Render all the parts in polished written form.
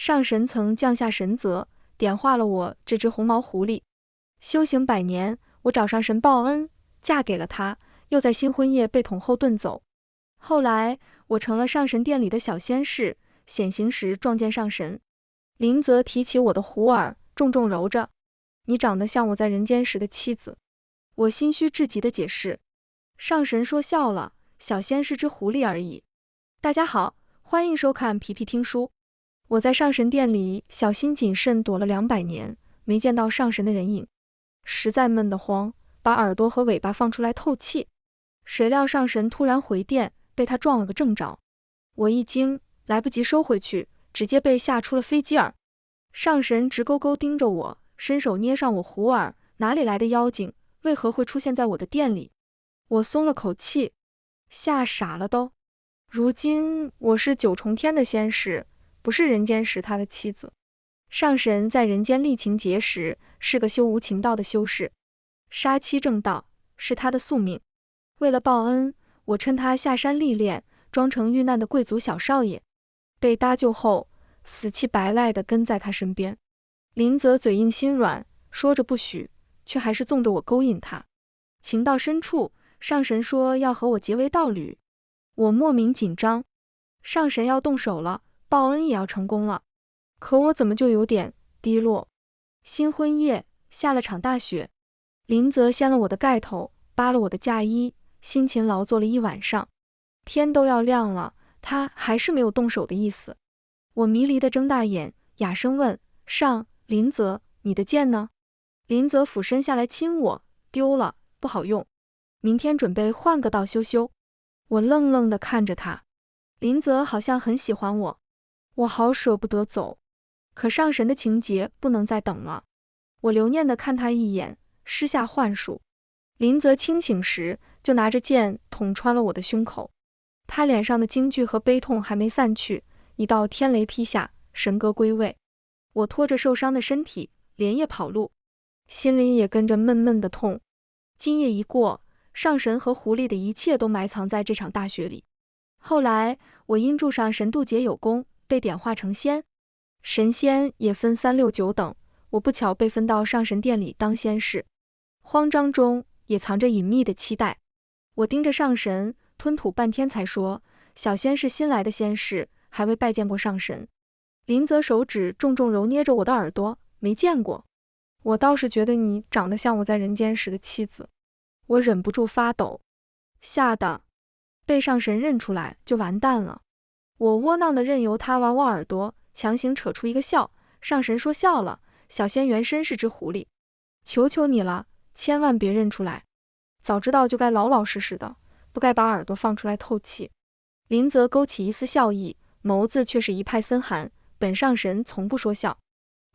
上神曾降下神责，点化了我这只红毛狐狸。修行100年，我找上神报恩，嫁给了他，又在新婚夜被捅后遁走。后来我成了上神殿里的小仙士，显形时撞见上神。林泽提起我的狐耳，重重揉着：“你长得像我在人间时的妻子。”我心虚至极的解释。上神说笑了：“小仙是只狐狸而已。”大家好，欢迎收看皮皮听书。我在上神殿里小心谨慎躲了200年，没见到上神的人影，实在闷得慌，把耳朵和尾巴放出来透气。谁料上神突然回殿，被他撞了个正着。我一惊，来不及收回去，直接被吓出了飞机耳。上神直勾勾盯着我，伸手捏上我狐耳，哪里来的妖精，为何会出现在我的店里？我松了口气，吓傻了都。如今我是9重天的仙士，不是人间时他的妻子。上神在人间历勤节时，是个修无情道的修士，杀妻正道是他的宿命。为了报恩，我趁他下山历练，装成遇难的贵族小少爷，被搭救后死气白赖地跟在他身边。林泽嘴硬心软，说着不许，却还是纵着我勾引他。情到深处，上神说要和我结为道侣。我莫名紧张，上神要动手了，报恩也要成功了，可我怎么就有点低落？新婚夜下了场大雪，林泽掀了我的盖头，扒了我的嫁衣，辛勤劳作了一晚上，天都要亮了，他还是没有动手的意思。我迷离地睁大眼，哑声问：“林泽，你的剑呢？”林泽俯身下来亲我：“丢了，不好用，明天准备换个道修修。”我愣愣地看着他，林泽好像很喜欢我，我好舍不得走，可上神的情节不能再等了。我留念地看他一眼，施下幻术。林泽清醒时就拿着剑捅穿了我的胸口，他脸上的惊惧和悲痛还没散去，一道天雷劈下，神格归位。我拖着受伤的身体连夜跑路，心里也跟着闷闷的痛。今夜一过，上神和狐狸的一切都埋藏在这场大雪里。后来我因助上神渡劫有功，被点化成仙。神仙也分3、6、9等，我不巧被分到上神殿里当仙士。慌张中也藏着隐秘的期待。我盯着上神，吞吐半天才说：“小仙是新来的仙士，还未拜见过上神。”林泽手指重重揉捏着我的耳朵：“没见过。我倒是觉得你长得像我在人间时的妻子。”我忍不住发抖，吓得被上神认出来就完蛋了。我窝囊的任由他玩我耳朵，强行扯出一个笑。上神说笑了，小仙原身是只狐狸，求求你了，千万别认出来。早知道就该老老实实的，不该把耳朵放出来透气。林泽勾起一丝笑意，眸子却是一派森寒。本上神从不说笑。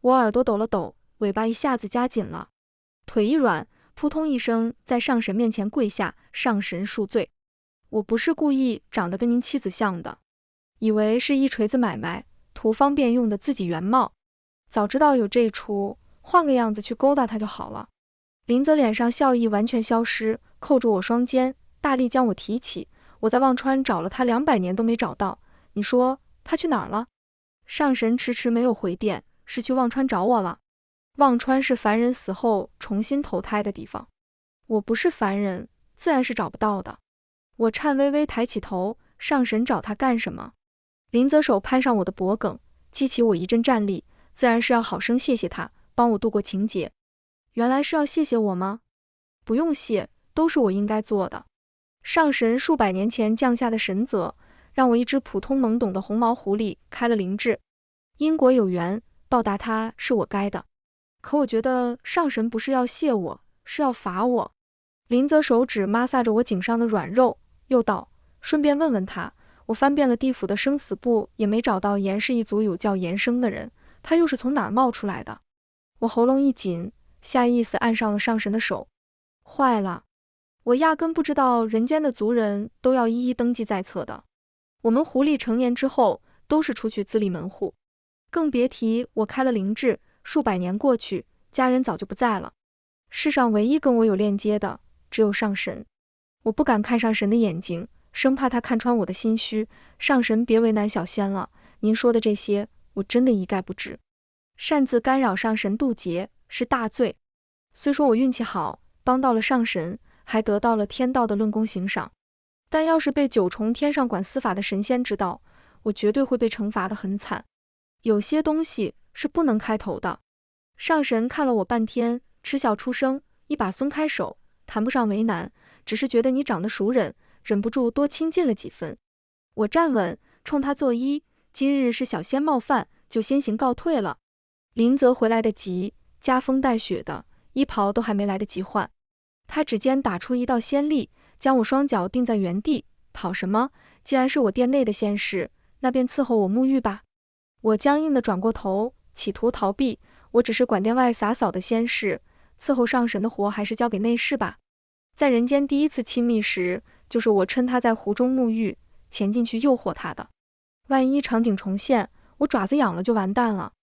我耳朵抖了抖，尾巴一下子夹紧了，腿一软，扑通一声在上神面前跪下，上神恕罪。我不是故意长得跟您妻子像的，以为是一锤子买卖，图方便用的自己原貌。早知道有这一出，换个样子去勾搭他就好了。林泽脸上笑意完全消失，扣住我双肩，大力将我提起。我在忘川找了他200年都没找到，你说他去哪儿了？上神迟迟没有回电，是去忘川找我了。忘川是凡人死后重新投胎的地方，我不是凡人，自然是找不到的。我颤巍巍抬起头，上神找他干什么？林泽手攀上我的脖颈，激起我一阵战栗，自然是要好生谢谢他，帮我度过情劫。原来是要谢谢我吗？不用谢，都是我应该做的。上神数百年前降下的神责，让我一只普通懵懂的红毛狐狸开了灵智，因果有缘，报答他是我该的。可我觉得上神不是要谢我，是要罚我。林泽手指摩挲着我颈上的软肉，又道：“顺便问问他，我翻遍了地府的生死簿，也没找到严氏一族有叫严生的人，他又是从哪儿冒出来的？”我喉咙一紧，下意识按上了上神的手。坏了，我压根不知道人间的族人都要一一登记在册的。我们狐狸成年之后都是出去自立门户，更别提我开了灵智，数百年过去，家人早就不在了。世上唯一跟我有链接的，只有上神。我不敢看上神的眼睛，生怕他看穿我的心虚。上神别为难小仙了，您说的这些我真的一概不知。擅自干扰上神渡劫是大罪。虽说我运气好，帮到了上神，还得到了天道的论功行赏，但要是被九重天上管司法的神仙知道，我绝对会被惩罚得很惨。有些东西是不能开头的。上神看了我半天，嗤笑出声，一把松开手，谈不上为难，只是觉得你长得熟人，忍不住多亲近了几分。我站稳，冲他作揖，今日是小仙冒犯，就先行告退了。林泽回来得急，夹风带雪的，衣袍都还没来得及换。他指尖打出一道仙力，将我双脚定在原地。跑什么？既然是我殿内的仙事，那便伺候我沐浴吧。我僵硬地转过头，企图逃避。我只是管殿外洒扫的仙事，伺候上神的活还是交给内侍吧。在人间第一次亲密时，就是我趁他在湖中沐浴，潜进去诱惑他的。万一场景重现，我爪子痒了就完蛋了。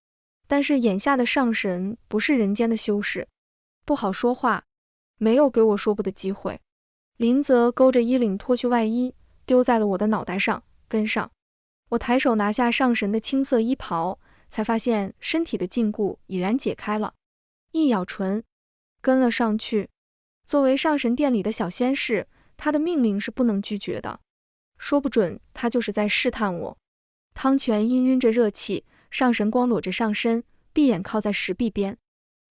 但是眼下的上神不是人间的修士，不好说话，没有给我说不的机会。林泽勾着衣领脱去外衣，丢在了我的脑袋上，跟上。我抬手拿下上神的青色衣袍，才发现身体的禁锢已然解开了，一咬唇，跟了上去。作为上神殿里的小仙士，他的命令是不能拒绝的，说不准他就是在试探我。汤泉氤氲着热气，上神光裸着上身，闭眼靠在石壁边。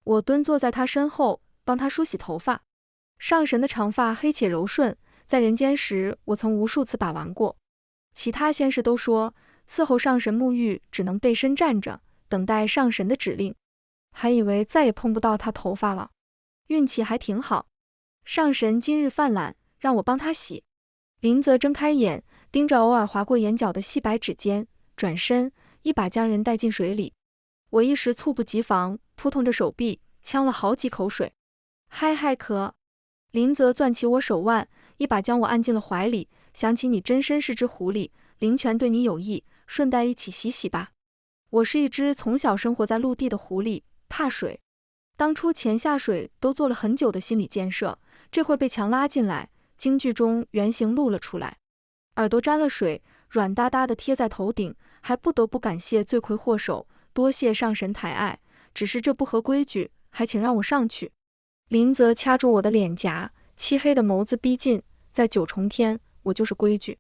我蹲坐在他身后，帮他梳洗头发。上神的长发黑且柔顺，在人间时我曾无数次把玩过。其他仙士都说，伺候上神沐浴只能背身站着，等待上神的指令，还以为再也碰不到他头发了。运气还挺好，上神今日犯懒，让我帮他洗。林泽睁开眼，盯着偶尔划过眼角的细白指尖，转身一把将人带进水里。我一时猝不及防，扑腾着手臂，呛了好几口水。嗨可。林泽攥起我手腕，一把将我按进了怀里。想起你真身是只狐狸，灵泉对你有益，顺带一起洗洗吧。我是一只从小生活在陆地的狐狸，怕水。当初潜下水都做了很久的心理建设，这会儿被强拉进来，京剧中原形露了出来。耳朵沾了水，软哒哒的贴在头顶，还不得不感谢罪魁祸首，多谢上神抬爱，只是这不合规矩，还请让我上去。林泽掐住我的脸颊，漆黑的眸子逼近，在九重天，我就是规矩。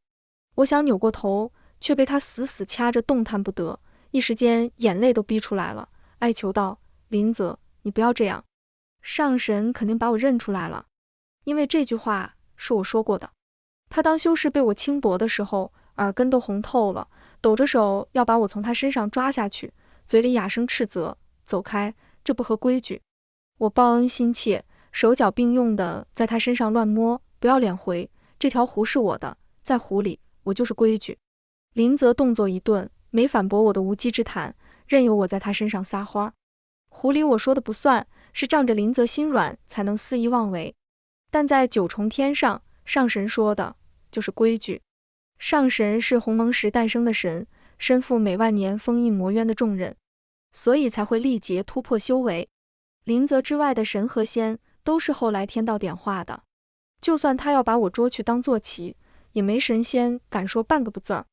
我想扭过头，却被他死死掐着，动弹不得，一时间眼泪都逼出来了，哀求道：林泽，你不要这样。上神肯定把我认出来了，因为这句话是我说过的。他当修士被我轻薄的时候，耳根都红透了，抖着手要把我从他身上抓下去，嘴里哑声斥责：走开，这不合规矩。我报恩心切，手脚并用的在他身上乱摸，不要脸回，这条湖是我的，在湖里我就是规矩。林泽动作一顿，没反驳我的无稽之谈，任由我在他身上撒花。湖里我说的不算，是仗着林泽心软才能肆意妄为，但在九重天上，上神说的就是规矩。上神是鸿蒙时诞生的神，身负每万年封印魔渊的重任，所以才会历劫突破修为。林泽之外的神和仙都是后来天道点化的，就算他要把我捉去当坐骑，也没神仙敢说半个不字儿。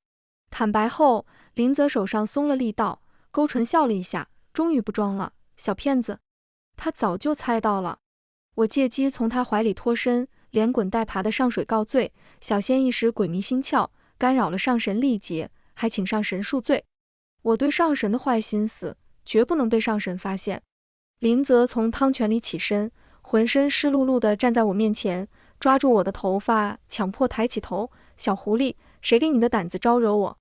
坦白后，林泽手上松了力道，勾唇笑了一下，终于不装了，小骗子。他早就猜到了。我借机从他怀里脱身，连滚带爬的上水告罪，小仙一时鬼迷心窍，干扰了上神历劫，还请上神恕罪。我对上神的坏心思绝不能被上神发现。林泽从汤泉里起身，浑身湿漉漉地站在我面前，抓住我的头发，强迫抬起头：小狐狸，谁给你的胆子招惹我？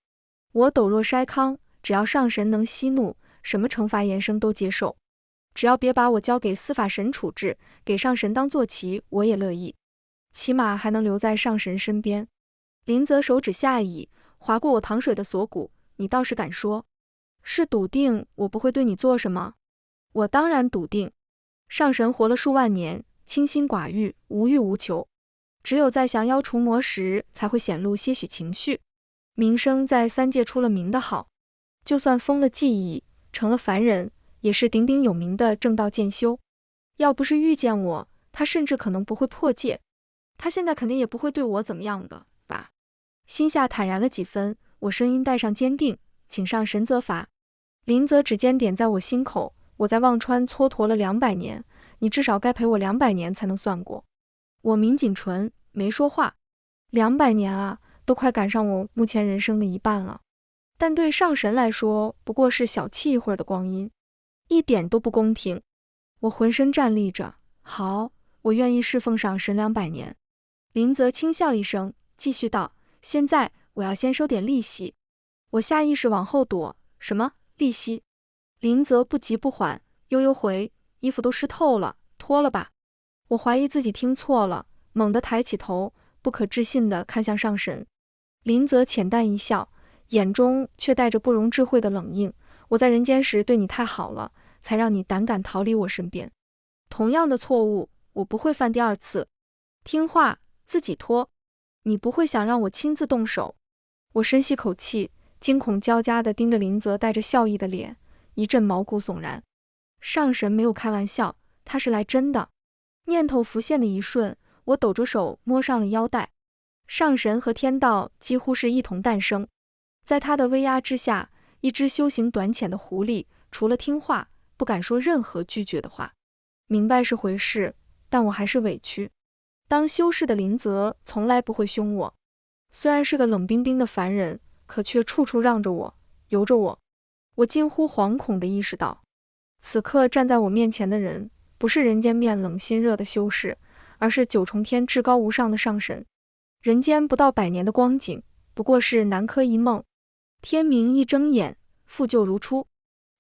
我抖若筛糠，只要上神能息怒，什么惩罚严声都接受，只要别把我交给司法神处置，给上神当坐骑，我也乐意，起码还能留在上神身边。林泽手指下倚，划过我淌水的锁骨：你倒是敢说，是笃定我不会对你做什么？我当然笃定。上神活了数万年，清心寡欲，无欲无求，只有在降妖除魔时才会显露些许情绪，名声在三界出了名的好，就算封了记忆，成了凡人，也是鼎鼎有名的正道剑修。要不是遇见我，他甚至可能不会破戒，他现在肯定也不会对我怎么样的吧。心下坦然了几分，我声音带上坚定：请上神责罚。林泽指尖点在我心口，我在忘川蹉跎了200年，你至少该赔我200年才能算过。我抿紧唇，没说话。200年啊，都快赶上我目前人生的一半了。但对上神来说，不过是小憩一会儿的光阴，一点都不公平。我浑身站立着，好，我愿意侍奉上神200年。林泽轻笑一声，继续道：现在我要先收点利息。我下意识往后躲，什么利息？林泽不急不缓，悠悠回：衣服都湿透了，脱了吧。我怀疑自己听错了，猛地抬起头，不可置信地看向上神。林泽浅淡一笑，眼中却带着不容置喙的冷硬。我在人间时对你太好了，才让你胆敢逃离我身边。同样的错误，我不会犯第二次。听话，自己脱。你不会想让我亲自动手。我深吸口气，惊恐交加地盯着林泽带着笑意的脸，一阵毛骨悚然。上神没有开玩笑，他是来真的。念头浮现的一瞬，我抖着手摸上了腰带。上神和天道几乎是一同诞生，在他的威压之下，一只修行短浅的狐狸，除了听话，不敢说任何拒绝的话。明白是回事，但我还是委屈。当修士的林泽从来不会凶我，虽然是个冷冰冰的凡人，可却处处让着我，由着我。我近乎惶恐地意识到，此刻站在我面前的人，不是人间面冷心热的修士，而是九重天至高无上的上神。人间不到100年的光景，不过是南柯一梦。天明一睁眼，复旧如初。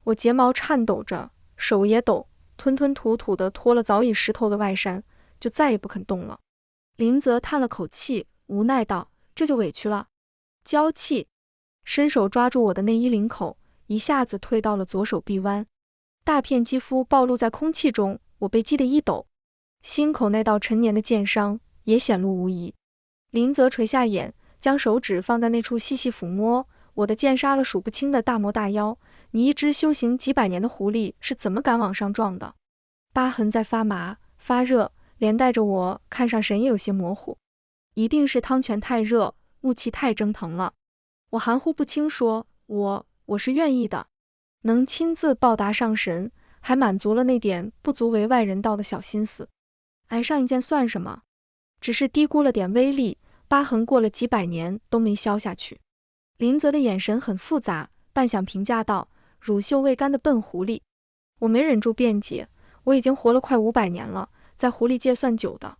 我睫毛颤抖着，手也抖，吞吞吐吐地脱了早已湿透的外衫，就再也不肯动了。林泽叹了口气，无奈道：这就委屈了。娇气，伸手抓住我的内衣领口，一下子退到了左手臂弯。大片肌肤暴露在空气中，我被击得一抖，心口那道陈年的剑伤也显露无遗。林泽垂下眼，将手指放在那处细细抚摸。我的剑杀了数不清的大魔大妖，你一只修行几百年的狐狸是怎么敢往上撞的？疤痕在发麻发热，连带着我看上神也有些模糊。一定是汤泉太热，雾气太蒸腾了。我含糊不清说，我是愿意的，能亲自报答上神，还满足了那点不足为外人道的小心思。挨上一剑算什么？只是低估了点威力，疤痕过了几百年都没消下去。林泽的眼神很复杂，半想评价道：乳臭未干的笨狐狸。我没忍住辩解，我已经活了快500年了，在狐狸界算久的。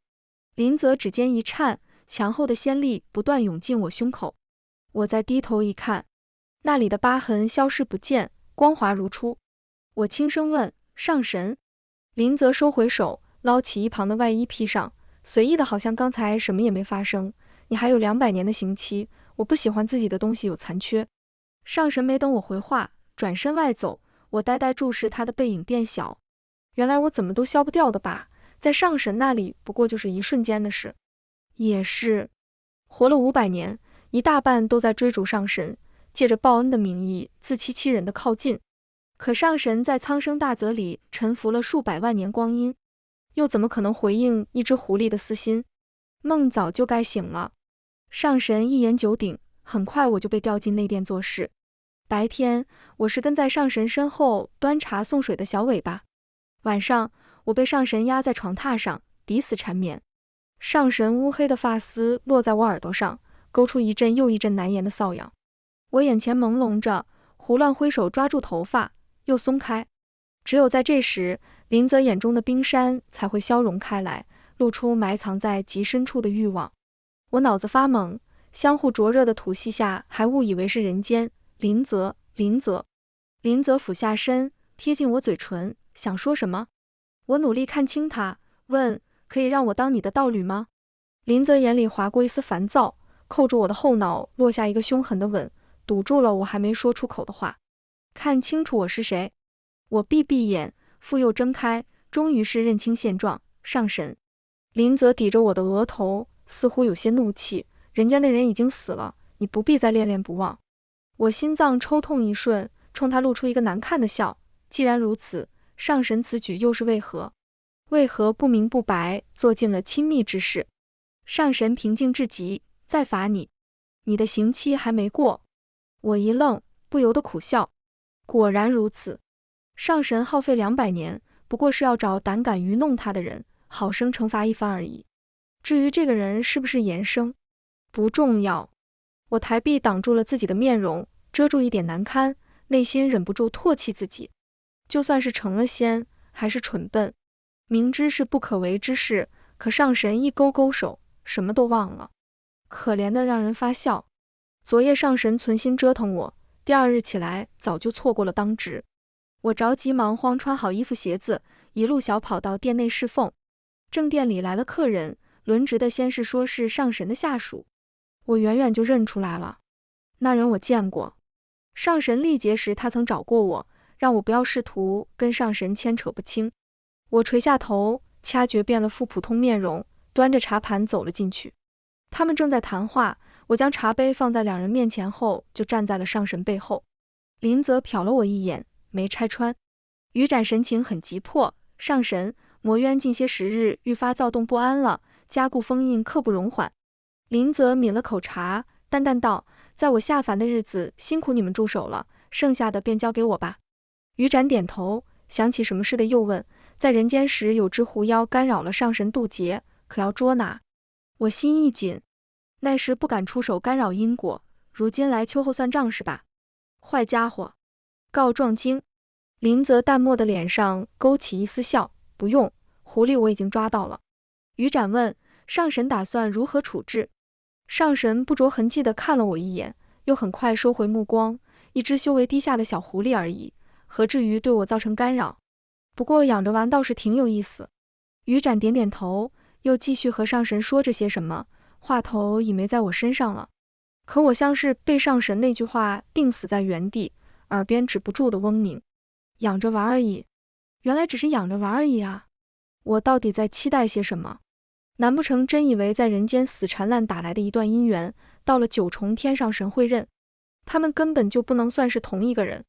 林泽指尖一颤，强厚的仙力不断涌进我胸口。我再低头一看，那里的疤痕消失不见，光滑如初。我轻声问：上神？林泽收回手，捞起一旁的外衣披上，随意的好像刚才什么也没发生。你还有200年的刑期，我不喜欢自己的东西有残缺。上神没等我回话，转身外走。我呆呆注视他的背影变小，原来我怎么都消不掉的疤，在上神那里不过就是一瞬间的事。也是，活了500年，一大半都在追逐上神，借着报恩的名义自欺欺人的靠近。可上神在苍生大泽里沉浮了数百万年光阴，又怎么可能回应一只狐狸的私心？梦早就该醒了。上神一言九鼎，很快我就被调进内殿做事。白天我是跟在上神身后端茶送水的小尾巴，晚上我被上神压在床榻上抵死缠绵。上神乌黑的发丝落在我耳朵上，勾出一阵又一阵难言的瘙痒。我眼前朦胧着，胡乱挥手抓住头发，又松开。只有在这时，林泽眼中的冰山才会消融开来，露出埋藏在极深处的欲望。我脑子发懵，相互灼热的吐息下还误以为是人间。林泽，林泽，林泽俯下身贴近我嘴唇，想说什么？我努力看清他，问：可以让我当你的道侣吗？林泽眼里划过一丝烦躁，扣住我的后脑，落下一个凶狠的吻，堵住了我还没说出口的话。看清楚我是谁？我闭闭眼，复又睁开，终于是认清现状。上神。林泽抵着我的额头，似乎有些怒气，人家那人已经死了，你不必再恋恋不忘。我心脏抽痛一瞬，冲他露出一个难看的笑。既然如此，上神此举又是为何？为何不明不白做尽了亲密之事？上神平静至极，再罚你，你的刑期还没过。我一愣，不由得苦笑。果然如此，上神耗费200年，不过是要找胆敢愚弄他的人，好生惩罚一番而已。至于这个人是不是延生，不重要。我抬臂挡住了自己的面容，遮住一点难堪，内心忍不住唾弃自己。就算是成了仙，还是蠢笨，明知是不可为之事，可上神一勾勾手，什么都忘了，可怜的让人发笑。昨夜上神存心折腾我，第2日起来早就错过了当值。我着急忙慌穿好衣服鞋子，一路小跑到店内侍奉。正店里来了客人，轮值的先是说是上神的下属，我远远就认出来了，那人我见过。上神历劫时他曾找过我，让我不要试图跟上神牵扯不清。我垂下头，掐诀变了副普通面容，端着茶盘走了进去。他们正在谈话，我将茶杯放在2人面前后，就站在了上神背后。林泽瞟了我一眼，没拆穿。余展神情很急迫，上神，魔渊近些时日愈发躁动不安了，加固封印刻不容缓。林泽抿了口茶，淡淡道，在我下凡的日子辛苦你们助手了，剩下的便交给我吧。余展点头，想起什么似的又问，在人间时有只狐妖干扰了上神渡劫，可要捉拿？我心一紧，那时不敢出手干扰因果，如今来秋后算账是吧？坏家伙，告状精。林泽淡漠的脸上勾起一丝笑，不用，狐狸我已经抓到了。余展问，上神打算如何处置？上神不着痕迹地看了我一眼，又很快收回目光，一只修为低下的小狐狸而已，何至于对我造成干扰？不过养着玩倒是挺有意思。余展点点头，又继续和上神说着些什么，话头已没在我身上了。可我像是被上神那句话定死在原地，耳边止不住的嗡鸣。养着玩而已，原来只是养着玩而已啊！我到底在期待些什么？难不成真以为在人间死缠烂打来的一段姻缘，到了9重天上神会认？他们根本就不能算是同一个人。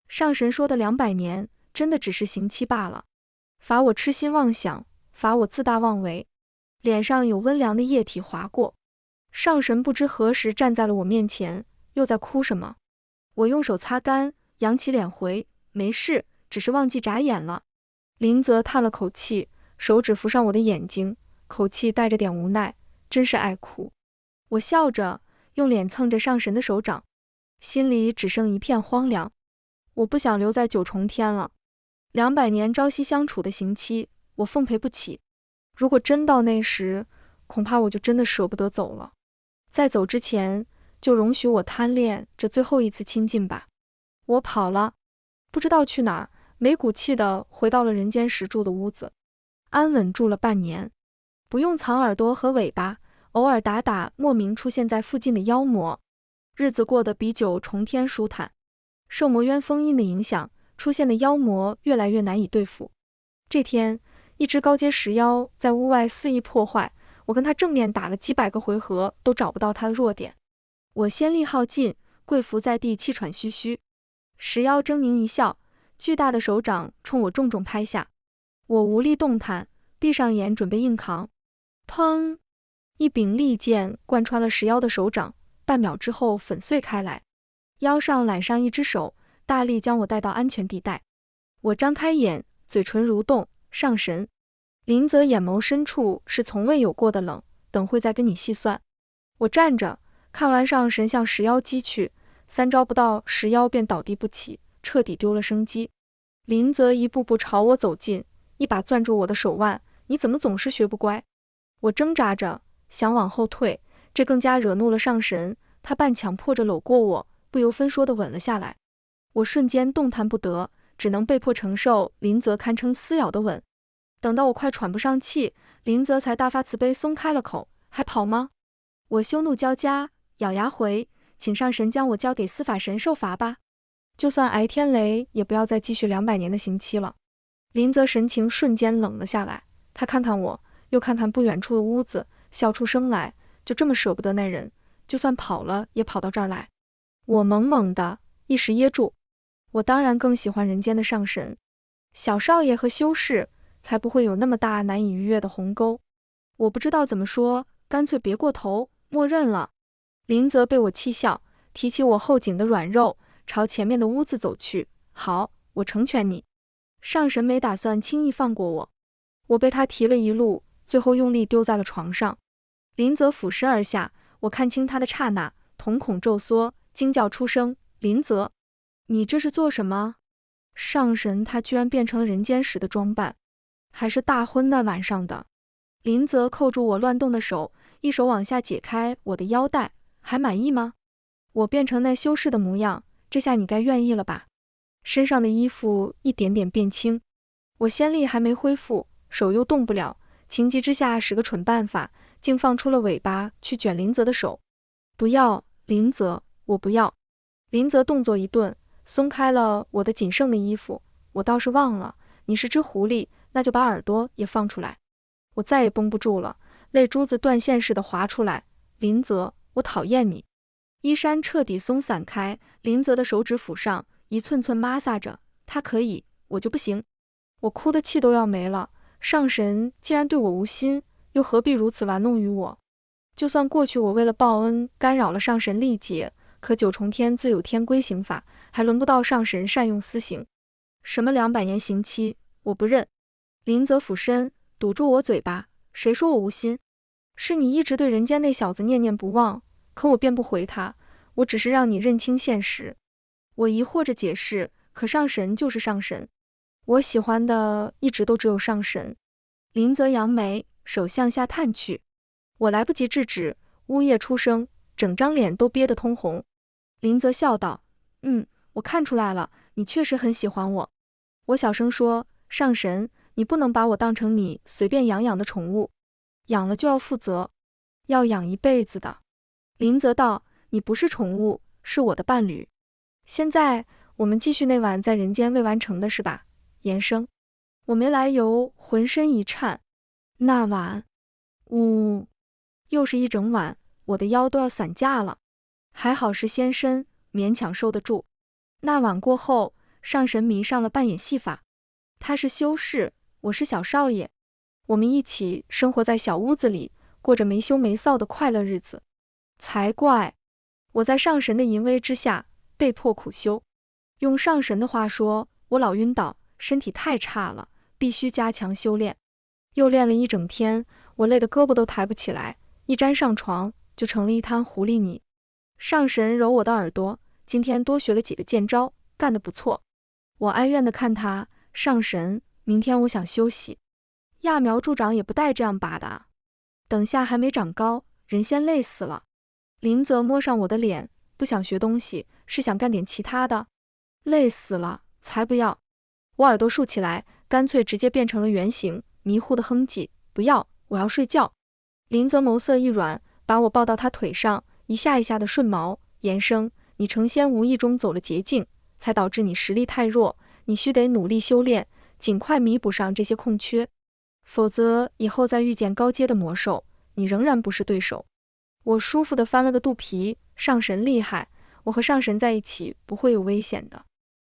上神说的200年，真的只是刑期罢了，罚我痴心妄想，罚我自大妄为。脸上有温凉的液体划过，上神不知何时站在了我面前，又在哭什么？我用手擦干，扬起脸回，没事，只是忘记眨眼了。林泽叹了口气，手指扶上我的眼睛，口气带着点无奈，真是爱哭。我笑着，用脸蹭着上神的手掌，心里只剩一片荒凉。我不想留在9重天了，200年朝夕相处的刑期，我奉陪不起。如果真到那时，恐怕我就真的舍不得走了。在走之前，就容许我贪恋这最后一次亲近吧。我跑了，不知道去哪儿，没骨气地回到了人间时住的屋子，安稳住了半年，不用藏耳朵和尾巴，偶尔打打莫名出现在附近的妖魔，日子过得比9重天舒坦。受魔渊封印的影响，出现的妖魔越来越难以对付。这天，一只高阶石妖在屋外肆意破坏，我跟他正面打了几百个回合，都找不到他的弱点。我仙力耗尽，跪伏在地，气喘吁吁。石妖狰狞一笑，巨大的手掌冲我重重拍下，我无力动弹，闭上眼准备硬扛。砰！一柄利剑贯穿了石妖的手掌，半秒之后粉碎开来。腰上揽上一只手，大力将我带到安全地带。我张开眼，嘴唇蠕动，上神。林泽眼眸深处是从未有过的冷，等会再跟你细算。我站着，看完上神向石妖击去，3招不到，石妖便倒地不起，彻底丢了生机。林泽一步步朝我走近，一把攥住我的手腕，你怎么总是学不乖？我挣扎着想往后退，这更加惹怒了上神，他半强迫着搂过我，不由分说地吻了下来。我瞬间动弹不得，只能被迫承受林泽堪称撕咬的吻。等到我快喘不上气，林泽才大发慈悲松开了口，还跑吗？我羞怒交加，咬牙回，请上神将我交给司法神受罚吧，就算挨天雷，也不要再继续200年的刑期了。林泽神情瞬间冷了下来，他看看我，又看看不远处的屋子，笑出声来，就这么舍不得那人，就算跑了也跑到这儿来。我懵懵的，一时噎住。我当然更喜欢人间的上神，小少爷和修士才不会有那么大难以逾越的鸿沟。我不知道怎么说，干脆别过头，默认了。林泽被我气笑，提起我后颈的软肉，朝前面的屋子走去，好，我成全你。上神没打算轻易放过我，我被他提了一路，最后用力丢在了床上。林泽俯身而下，我看清他的刹那，瞳孔骤缩，惊叫出声：林泽，你这是做什么？上神他居然变成了人间时的装扮，还是大婚那晚上的。林泽扣住我乱动的手，一手往下解开我的腰带，还满意吗？我变成那修士的模样，这下你该愿意了吧？身上的衣服一点点变轻，我仙力还没恢复，手又动不了，情急之下使个蠢办法，竟放出了尾巴去卷林泽的手。不要，林泽，我不要。林泽动作一顿，松开了我的仅剩的衣服。我倒是忘了，你是只狐狸，那就把耳朵也放出来。我再也绷不住了，泪珠子断线似的滑出来。林泽，我讨厌你。衣衫彻底松散开，林泽的手指抚上，一寸寸抹撒着。他可以，我就不行。我哭的气都要没了。上神既然对我无心，又何必如此玩弄于我？就算过去我为了报恩干扰了上神历劫，可九重天自有天规刑法，还轮不到上神善用私刑。什么200年刑期，我不认。林泽俯身堵住我嘴巴，谁说我无心？是你一直对人间那小子念念不忘，可我便不回他，我只是让你认清现实。我疑惑着解释，可上神就是上神，我喜欢的一直都只有上神。林泽扬眉，手向下探去，我来不及制止，呜咽出声，整张脸都憋得通红。林泽笑道：我看出来了，你确实很喜欢我。我小声说：上神，你不能把我当成你随便养的宠物，养了就要负责，要养一辈子的。林泽道：你不是宠物，是我的伴侣。现在我们继续那晚在人间未完成的事吧。延生，我没来由浑身一颤。那晚，又是一整晚，我的腰都要散架了，还好是先身，勉强受得住。那晚过后，上神迷上了扮演戏法，他是修士，我是小少爷，我们一起生活在小屋子里，过着没羞没臊的快乐日子。才怪！我在上神的淫威之下，被迫苦修。用上神的话说，我老晕倒，身体太差了，必须加强修炼。又练了一整天，我累得胳膊都抬不起来，一沾上床就成了一滩狐狸泥。上神揉我的耳朵，今天多学了几个剑招，干得不错。我哀怨地看他，上神，明天我想休息。揠苗助长也不带这样拔的啊，等下还没长高，人先累死了。林泽摸上我的脸，不想学东西，是想干点其他的。累死了，才不要。我耳朵竖起来，干脆直接变成了圆形，迷糊的哼唧，不要，我要睡觉。林泽眸色一软，把我抱到他腿上，一下一下的顺毛。延生，你成仙无意中走了捷径，才导致你实力太弱，你须得努力修炼，尽快弥补上这些空缺，否则以后再遇见高阶的魔兽，你仍然不是对手。我舒服地翻了个肚皮，上神厉害，我和上神在一起不会有危险的。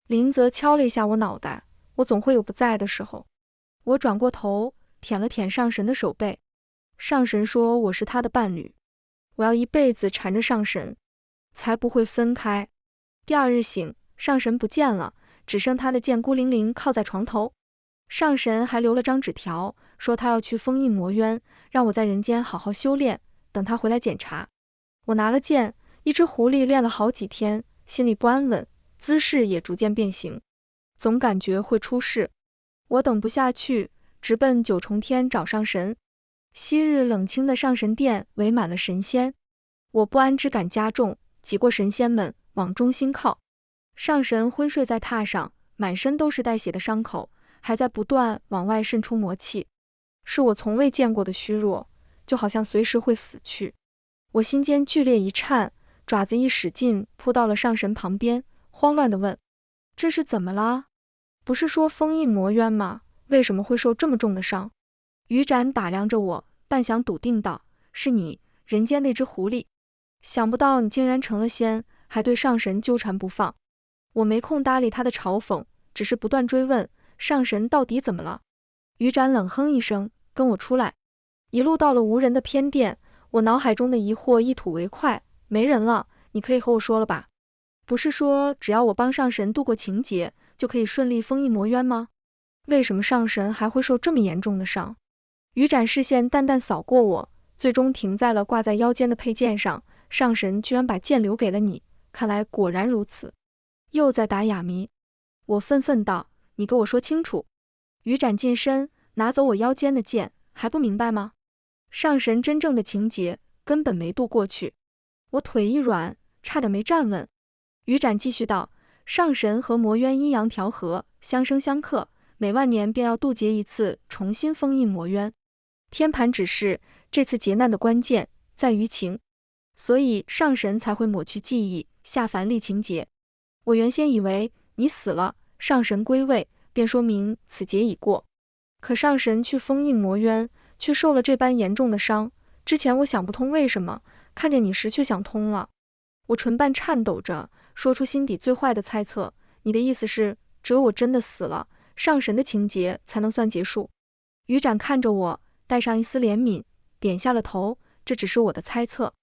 林泽敲了一下我脑袋，我总会有不在的时候。我转过头，舔了舔上神的手背。上神说我是他的伴侣，我要一辈子缠着上神，才不会分开。第二日醒，上神不见了，只剩他的剑孤零零靠在床头。上神还留了张纸条，说他要去封印魔渊，让我在人间好好修炼，等他回来检查。我拿了剑，一只狐狸练了好几天，心里不安稳，姿势也逐渐变形，总感觉会出事。我等不下去，直奔九重天找上神。昔日冷清的上神殿围满了神仙，我不安之感加重，挤过神仙们往中心靠。上神昏睡在榻上，满身都是带血的伤口，还在不断往外渗出魔气，是我从未见过的虚弱，就好像随时会死去。我心间剧烈一颤，爪子一使劲扑到了上神旁边，慌乱地问：这是怎么了？不是说封印魔渊吗？为什么会受这么重的伤？于展打量着我，半晌笃定道：是你，人间那只狐狸。想不到你竟然成了仙，还对上神纠缠不放。我没空搭理他的嘲讽，只是不断追问上神到底怎么了。于展冷哼一声，跟我出来。一路到了无人的偏殿，我脑海中的疑惑一吐为快，没人了，你可以和我说了吧？不是说只要我帮上神度过情劫，就可以顺利封印魔渊吗？为什么上神还会受这么严重的伤？余斩视线淡淡扫过我，最终停在了挂在腰间的佩剑上。上神居然把剑留给了你，看来果然如此。又在打哑谜。我愤愤道：你给我说清楚。余斩近身，拿走我腰间的剑，还不明白吗？上神真正的情节根本没渡过去。我腿一软，差点没站稳。余斩继续道：上神和魔渊阴阳调和，相生相克，每万年便要渡劫一次，重新封印魔渊。天盘指示，这次劫难的关键在于情，所以上神才会抹去记忆，下凡历情劫。我原先以为你死了，上神归位，便说明此劫已过。可上神去封印魔渊，却受了这般严重的伤。之前我想不通为什么，看见你时却想通了。我唇瓣颤抖着，说出心底最坏的猜测：你的意思是，只有我真的死了，上神的情节才能算结束？余斩看着我，带上一丝怜悯，点下了头。这只是我的猜测，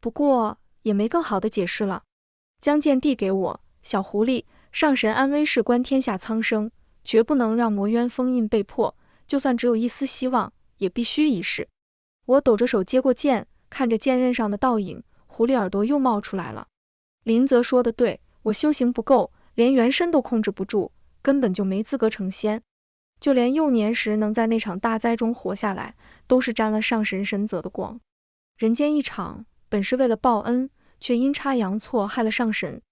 不过也没更好的解释了。将剑递给我，小狐狸，上神安危事关天下苍生，绝不能让魔渊封印被破，就算只有一丝希望，也必须一试。我抖着手接过剑，看着剑刃上的倒影，狐狸耳朵又冒出来了。林泽说的对，我修行不够，连元身都控制不住，根本就没资格成仙。就连幼年时能在那场大灾中活下来，都是沾了上神神泽的光。人间一场，本是为了报恩，却阴差阳错害了上神。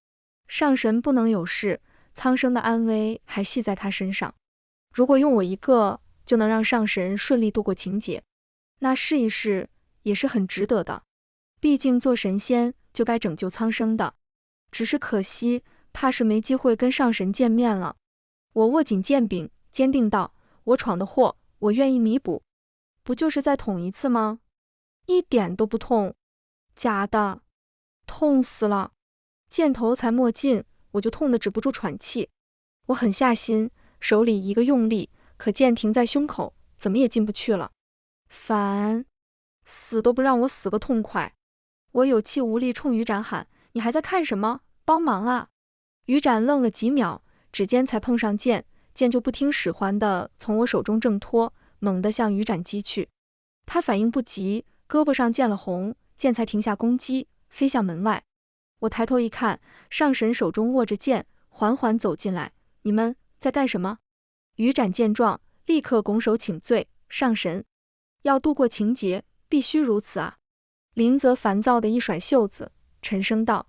上神不能有事，苍生的安危还系在他身上。如果用我一个就能让上神顺利度过情劫，那试一试也是很值得的。毕竟做神仙就该拯救苍生的，只是可惜，怕是没机会跟上神见面了。我握紧剑柄，坚定道：我闯的祸，我愿意弥补。不就是再捅一次吗？一点都不痛。假的，痛死了。剑头才没进，我就痛得止不住喘气。我狠下心，手里一个用力，可剑停在胸口，怎么也进不去了。烦，死都不让我死个痛快。我有气无力冲余斩喊：你还在看什么？帮忙啊！余斩愣了几秒，指尖才碰上剑，剑就不听使唤地从我手中挣脱，猛地向余斩击去。他反应不及，胳膊上见了红，剑才停下攻击，飞向门外。我抬头一看，上神手中握着剑，缓缓走进来。你们在干什么？余斩见状，立刻拱手请罪：上神，要度过情劫，必须如此啊！林泽烦躁地一甩袖子，沉声道：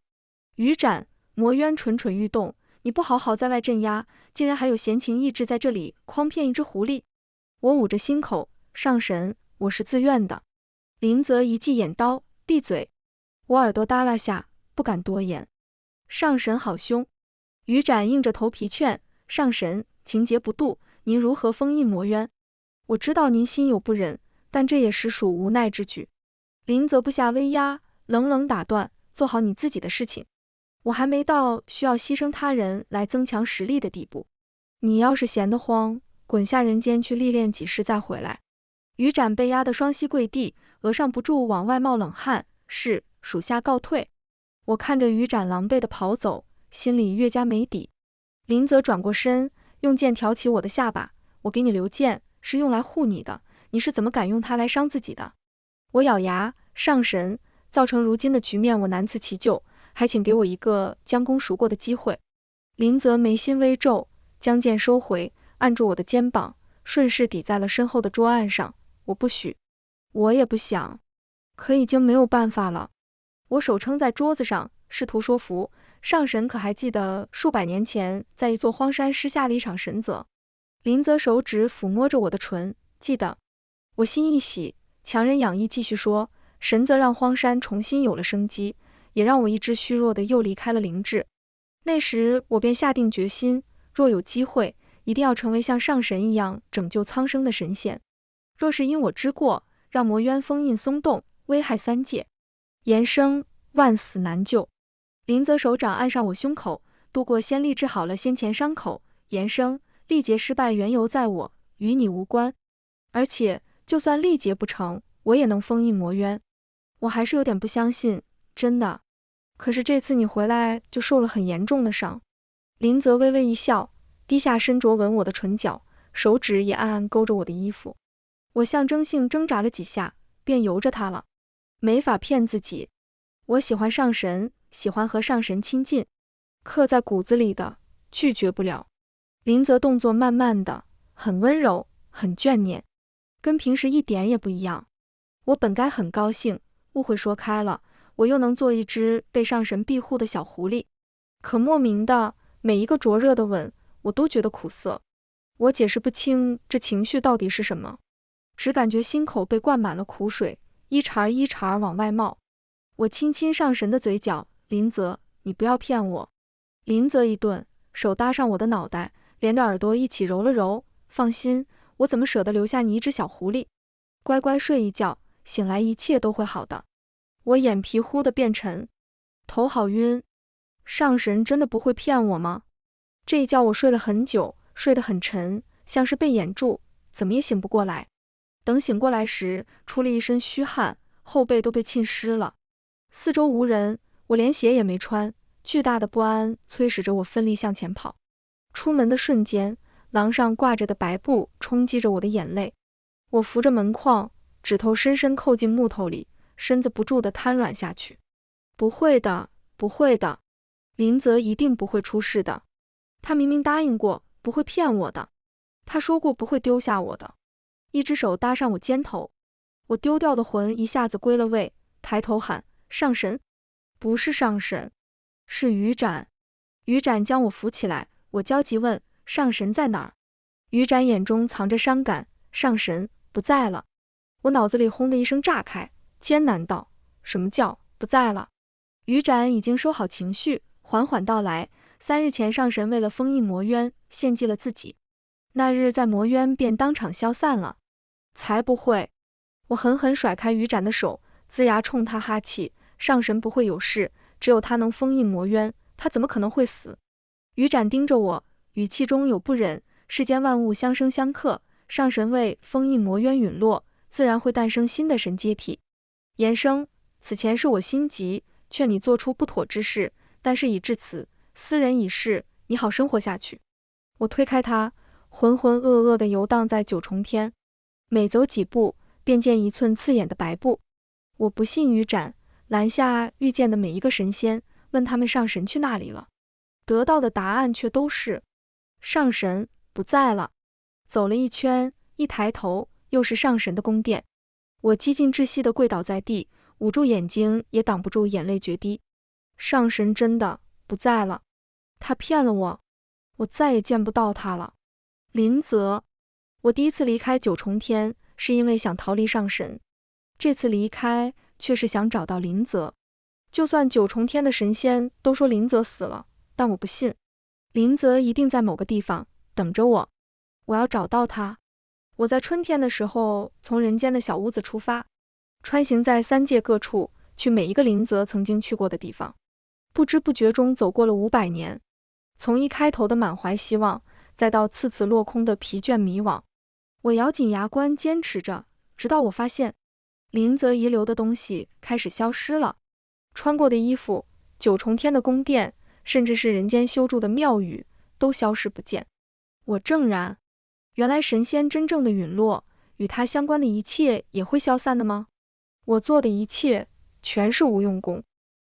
余斩，魔渊蠢蠢欲动，你不好好在外镇压，竟然还有闲情逸致在这里诓骗一只狐狸。我捂着心口：上神，我是自愿的。林泽一记眼刀：闭嘴！我耳朵耷拉下，不敢多言。上神好凶！余斩硬着头皮劝：上神，情劫不渡，您如何封印魔渊？我知道您心有不忍，但这也实属无奈之举。林泽不下威压，冷冷打断：做好你自己的事情。我还没到需要牺牲他人来增强实力的地步。你要是闲得慌，滚下人间去历练几世再回来。余斩被压得双膝跪地，额上不住往外冒冷汗：是，属下告退。我看着余斩狼狈地跑走，心里越加没底。林泽转过身，用剑挑起我的下巴：我给你留剑是用来护你的，你是怎么敢用它来伤自己的？我咬牙：上神，造成如今的局面我难辞其咎，还请给我一个将功赎过的机会。林泽眉心微皱，将剑收回，按住我的肩膀，顺势抵在了身后的桌案上。我不许，我也不想，可已经没有办法了。我手撑在桌子上，试图说服上神，可还记得数百年前在一座荒山施下了一场神泽？林泽手指抚摸着我的唇：记得。我心一喜，强人养意继续说：神泽让荒山重新有了生机，也让我一只虚弱的又离开了灵智。那时我便下定决心，若有机会，一定要成为像上神一样拯救苍生的神仙。若是因我之过，让魔渊封印松动，危害三界，延生万死难救。林泽手掌按上我胸口，度过先例治好了先前伤口，延生历劫失败缘由在我，与你无关。而且就算历劫不成，我也能封印魔渊。我还是有点不相信，真的。可是这次你回来就受了很严重的伤。林泽微微一笑：低下身着吻我的唇角，手指也暗暗勾着我的衣服。我象征性挣扎了几下，便由着他了。没法骗自己，我喜欢上神，喜欢和上神亲近，刻在骨子里的，拒绝不了。林泽动作慢慢的，很温柔，很眷念，跟平时一点也不一样。我本该很高兴，误会说开了，我又能做一只被上神庇护的小狐狸。可莫名的，每一个灼热的吻，我都觉得苦涩。我解释不清这情绪到底是什么，只感觉心口被灌满了苦水，一茬一茬往外冒。我亲亲上神的嘴角，林泽，你不要骗我。林泽一顿，手搭上我的脑袋，连着耳朵一起揉了揉。放心，我怎么舍得留下你一只小狐狸？乖乖睡一觉，醒来一切都会好的。我眼皮忽地变沉，头好晕。上神真的不会骗我吗？这一觉我睡了很久，睡得很沉，像是被掩住，怎么也醒不过来。等醒过来时，出了一身虚汗，后背都被浸湿了。四周无人，我连鞋也没穿，巨大的不安催使着我奋力向前跑。出门的瞬间，廊上挂着的白布冲击着我的眼泪。我扶着门框，指头深深扣进木头里，身子不住地瘫软下去。不会的，不会的，林泽一定不会出事的。他明明答应过不会骗我的，他说过不会丢下我的。一只手搭上我肩头，我丢掉的魂一下子归了位，抬头喊上神。不是上神，是于展。于展将我扶起来，我焦急问上神在哪儿？于展眼中藏着伤感，上神不在了。我脑子里轰的一声炸开，艰难道什么叫不在了？于展已经收好情绪，缓缓道来，3日前上神为了封印魔渊，献祭了自己，那日在魔渊便当场消散了。才不会！我狠狠甩开于展的手，龇牙冲他哈气，上神不会有事，只有他能封印魔渊，他怎么可能会死？于展盯着我，语气中有不忍，世间万物相生相克，上神为封印魔渊陨落，自然会诞生新的神阶体。言生，此前是我心急，劝你做出不妥之事，但是已至此，斯人已逝，你好生活下去。我推开他，浑浑噩噩地游荡在九重天，每走几步，便见一寸刺眼的白布。我不信于展，拦下遇见的每一个神仙，问他们上神去那里了，得到的答案却都是上神不在了。走了一圈，一抬头，又是上神的宫殿。我几近窒息地跪倒在地，捂住眼睛也挡不住眼泪决堤。上神真的不在了，他骗了我，我再也见不到他了。林泽，我第一次离开九重天，是因为想逃离上神，这次离开却是想找到林泽。就算九重天的神仙都说林泽死了，但我不信，林泽一定在某个地方等着我，我要找到他。我在春天的时候从人间的小屋子出发，穿行在3界各处，去每一个林泽曾经去过的地方。不知不觉中走过了500年，从一开头的满怀希望，再到次次落空的疲倦迷惘。我咬紧牙关坚持着，直到我发现林泽遗留的东西开始消失了，穿过的衣服，九重天的宫殿，甚至是人间修筑的庙宇，都消失不见。我怔然，原来神仙真正的陨落，与他相关的一切也会消散的吗？我做的一切全是无用功。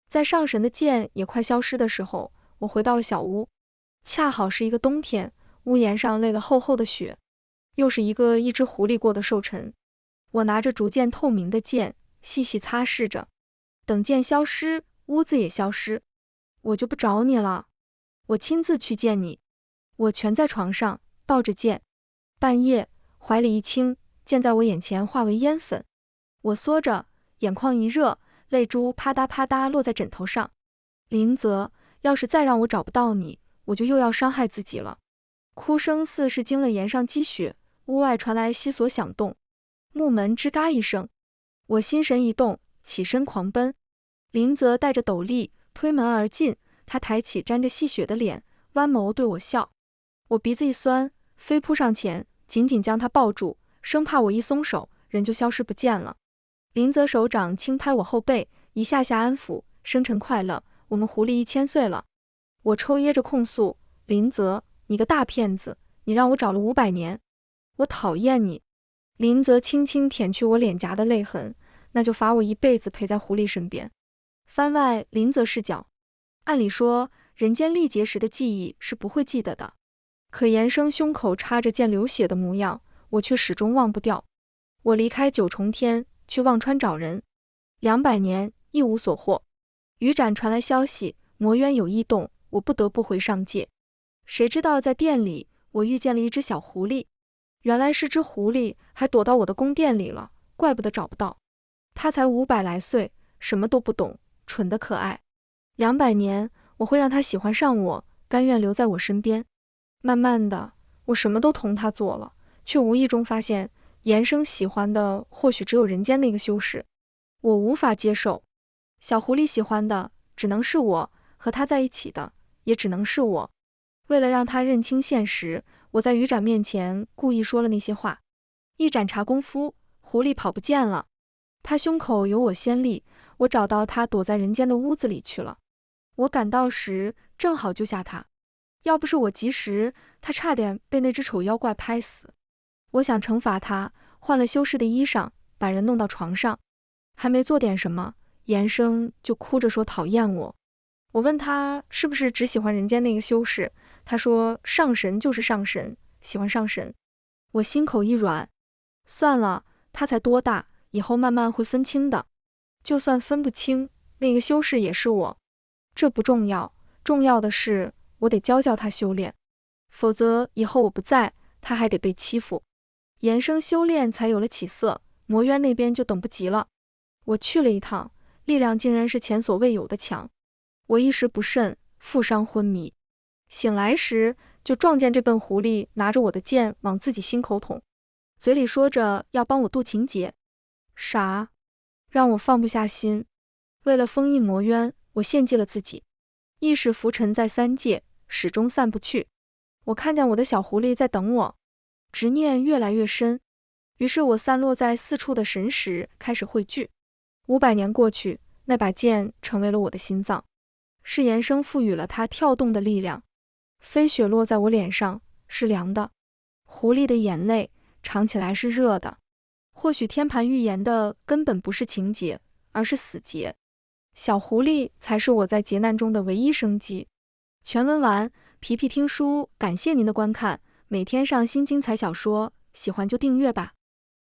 在上神的剑也快消失的时候，我回到了小屋，恰好是一个冬天，屋檐上垒了厚厚的雪，又是一只狐狸过的寿辰。我拿着逐渐透明的剑，细细擦拭着，等剑消失，屋子也消失，我就不找你了，我亲自去见你。我蜷在床上，抱着剑，半夜怀里一轻，剑在我眼前化为烟粉，我缩着，眼眶一热，泪珠啪嗒啪嗒落在枕头上。林泽，要是再让我找不到你，我就又要伤害自己了。哭声似是惊了檐上积雪，屋外传来悉索响动，木门吱嘎一声，我心神一动，起身狂奔。林泽带着斗笠推门而进，他抬起沾着细雪的脸，弯眸对我笑。我鼻子一酸，飞扑上前，紧紧将他抱住，生怕我一松手，人就消失不见了。林泽手掌轻拍我后背，一下下安抚，生辰快乐，我们狐狸1000岁了。我抽噎着控诉，林泽，你个大骗子，你让我找了500年，我讨厌你。林泽轻轻舔去我脸颊的泪痕，那就罚我一辈子陪在狐狸身边。番外林泽视角，按理说人间历劫时的记忆是不会记得的，可延生胸口插着剑流血的模样，我却始终忘不掉。我离开九重天，去忘川找人，200年一无所获。余斩传来消息，魔渊有异动，我不得不回上界。谁知道在店里，我遇见了一只小狐狸，原来是只狐狸，还躲到我的宫殿里了，怪不得找不到。它才500来岁，什么都不懂，蠢得可爱。200年，我会让它喜欢上我，甘愿留在我身边。慢慢的，我什么都同它做了，却无意中发现，延生喜欢的或许只有人间那个修士，我无法接受。小狐狸喜欢的只能是我，和他在一起的也只能是我。为了让他认清现实，我在余斩面前故意说了那些话。一盏茶功夫，狐狸跑不见了。他胸口有我先例，我找到他躲在人间的屋子里去了。我赶到时正好救下他，要不是我及时，他差点被那只丑妖怪拍死。我想惩罚他，换了修士的衣裳，把人弄到床上，还没做点什么，延生就哭着说讨厌我。我问他是不是只喜欢人间那个修士，他说上神就是上神，喜欢上神。我心口一软，算了，他才多大，以后慢慢会分清的。就算分不清，那个修士也是我，这不重要，重要的是我得教他修炼，否则以后我不在，他还得被欺负。延生修炼才有了起色，魔渊那边就等不及了。我去了一趟，力量竟然是前所未有的强。我一时不慎，负伤昏迷，醒来时就撞见这笨狐狸拿着我的剑往自己心口捅，嘴里说着要帮我渡情劫。啥？让我放不下心。为了封印魔渊，我献祭了自己，意识浮沉在3界，始终散不去。我看见我的小狐狸在等我，执念越来越深，于是我散落在4处的神识开始汇聚。500年过去，那把剑成为了我的心脏，是延生赋予了它跳动的力量。飞雪落在我脸上，是凉的；狐狸的眼泪尝起来是热的。或许天盘预言的根本不是情劫，而是死劫。小狐狸才是我在劫难中的唯一生机。全文完，皮皮听书，感谢您的观看，每天上新精彩小说，喜欢就订阅吧。